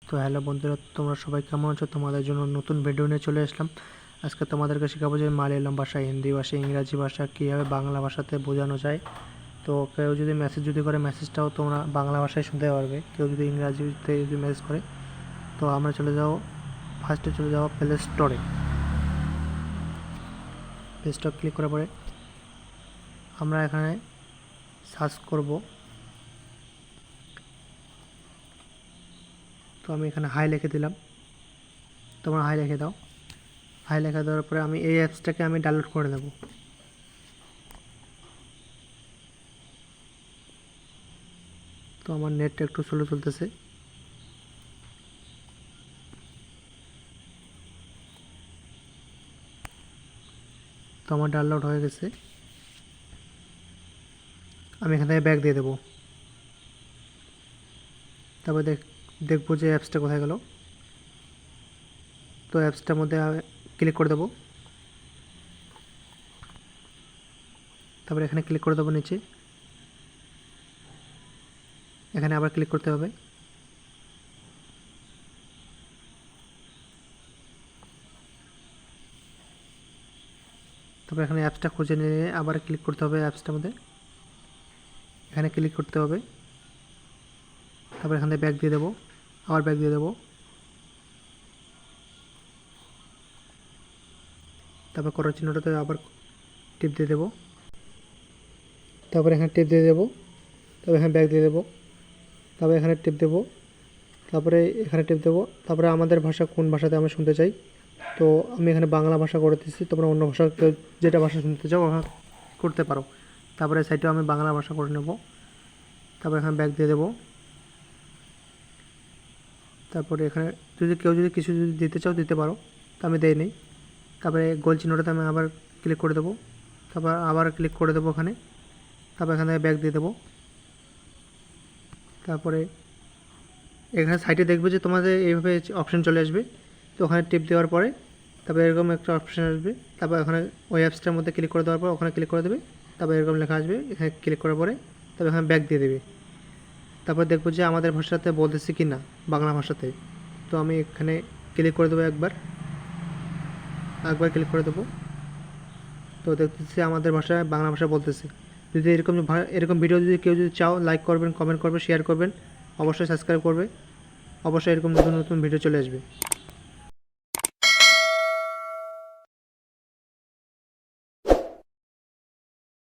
তো হ্যালো বন্ধুরা, তোমরা সবাই কেমন আছো? তোমাদের জন্য নতুন ভিডিও নিয়ে চলে আসলাম। আজকে তোমাদেরকে শেখাবো যে মালয়ালম ভাষা, হিন্দি ভাষা, ইংরাজি ভাষা কীভাবে বাংলা ভাষাতে বোঝানো যায়। তো কেউ যদি মেসেজ করে মেসেজটাও তোমরা বাংলা ভাষায় শুনতে পারবে। কেউ যদি ইংরাজিতে মেসেজ করে, তো আমরা ফার্স্টে চলে যাবো প্লে স্টোরে। প্লে স্টোর ক্লিক করার পরে আমরা এখানে সার্চ করব। তো আমি এখানে হাই লিখে দিলাম, তোমরা হাই লিখে দাও। হাই লেখা দেওয়ার পরে আমি এই অ্যাপসটাকে ডাউনলোড করে নেব। তো আমার নেটটা একটু স্লো চলতেছে। তো আমার ডাউনলোড হয়ে গেছে। আমি এখান থেকে ব্যাক দিয়ে দেবো। তারপর দেখবো যে অ্যাপসটা কোথায় গেল। তো অ্যাপসটার মধ্যে ক্লিক করে দেবো। তারপরে এখানে ক্লিক করে দেবো নিচে। এখানে আবার ক্লিক করতে হবে। তারপর এখানে অ্যাপসটা খুঁজে নিয়ে আবার ক্লিক করতে হবে অ্যাপসটার মধ্যে। এখানে ক্লিক করতে হবে। তারপর এখান থেকে ব্যাক দিয়ে দেবো, আবার ব্যাক দিয়ে দেবো। তারপর করার চিহ্নটাতে আবার টিপ দিয়ে দেবো। তারপর এখানে টিপ দিয়ে দেবো। তারপর এখানে ব্যাক দিয়ে দেবো। তারপর এখানে টিপ দেবো। তারপরে এখানে টিপ দেবো। তারপরে আমাদের ভাষা কোন ভাষাতে আমরা শুনতে চাই, তো আমি এখানে বাংলা ভাষা করে দিচ্ছি। তোমরা অন্য ভাষা যেটা ভাষা শুনতে চাও করতে পারো। তারপরে সাইডেও আমি বাংলা ভাষা করে নেব। তারপর এখানে ব্যাক দিয়ে দেবো। তারপরে এখানে কেউ যদি কিছু দিতে চাও দিতে পারো, তো আমি দেই নেই। তারপরে গোল চিহ্নটাতে আমি আবার ক্লিক করে দেবো। তারপর আবার ক্লিক করে দেবো ওখানে। তারপর এখানে ব্যাক দিয়ে দেবো। তারপরে এখানে সাইডে দেখবে যে তোমাদের এইভাবে অপশান চলে আসবে। তো ওখানে টিপ দেওয়ার পরে তারপর এরকম একটা অপশান আসবে। তারপর ওখানে ওই অ্যাপসটার মধ্যে ক্লিক করে দেওয়ার পর ওখানে ক্লিক করে দেবে। তারপর এরকম লেখা আসবে, এখানে ক্লিক করার পরে তারপর এখানে ব্যাক দিয়ে দেবে। তারপর দেখবো যে আমাদের ভাষাতে বলতেছি কি না, বাংলা ভাষাতে। তো আমি এখানে ক্লিক করে দেবো একবার ক্লিক করে দেবো। তো দেখতেছি আমাদের ভাষায় বাংলা ভাষা বলতেছে। যদি এরকম ভিডিও যদি কেউ চাও, লাইক করবেন, কমেন্ট করবেন, শেয়ার করবেন, অবশ্যই সাবস্ক্রাইব করবে। অবশ্যই এরকম নতুন নতুন ভিডিও চলে আসবে।